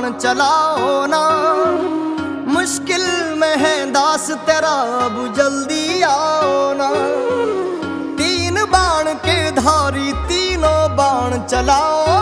बाण चलाओ ना। मुश्किल में है दास तेरा, अब जल्दी आओ ना। तीन बाण के धारी तीनों बाण चलाओ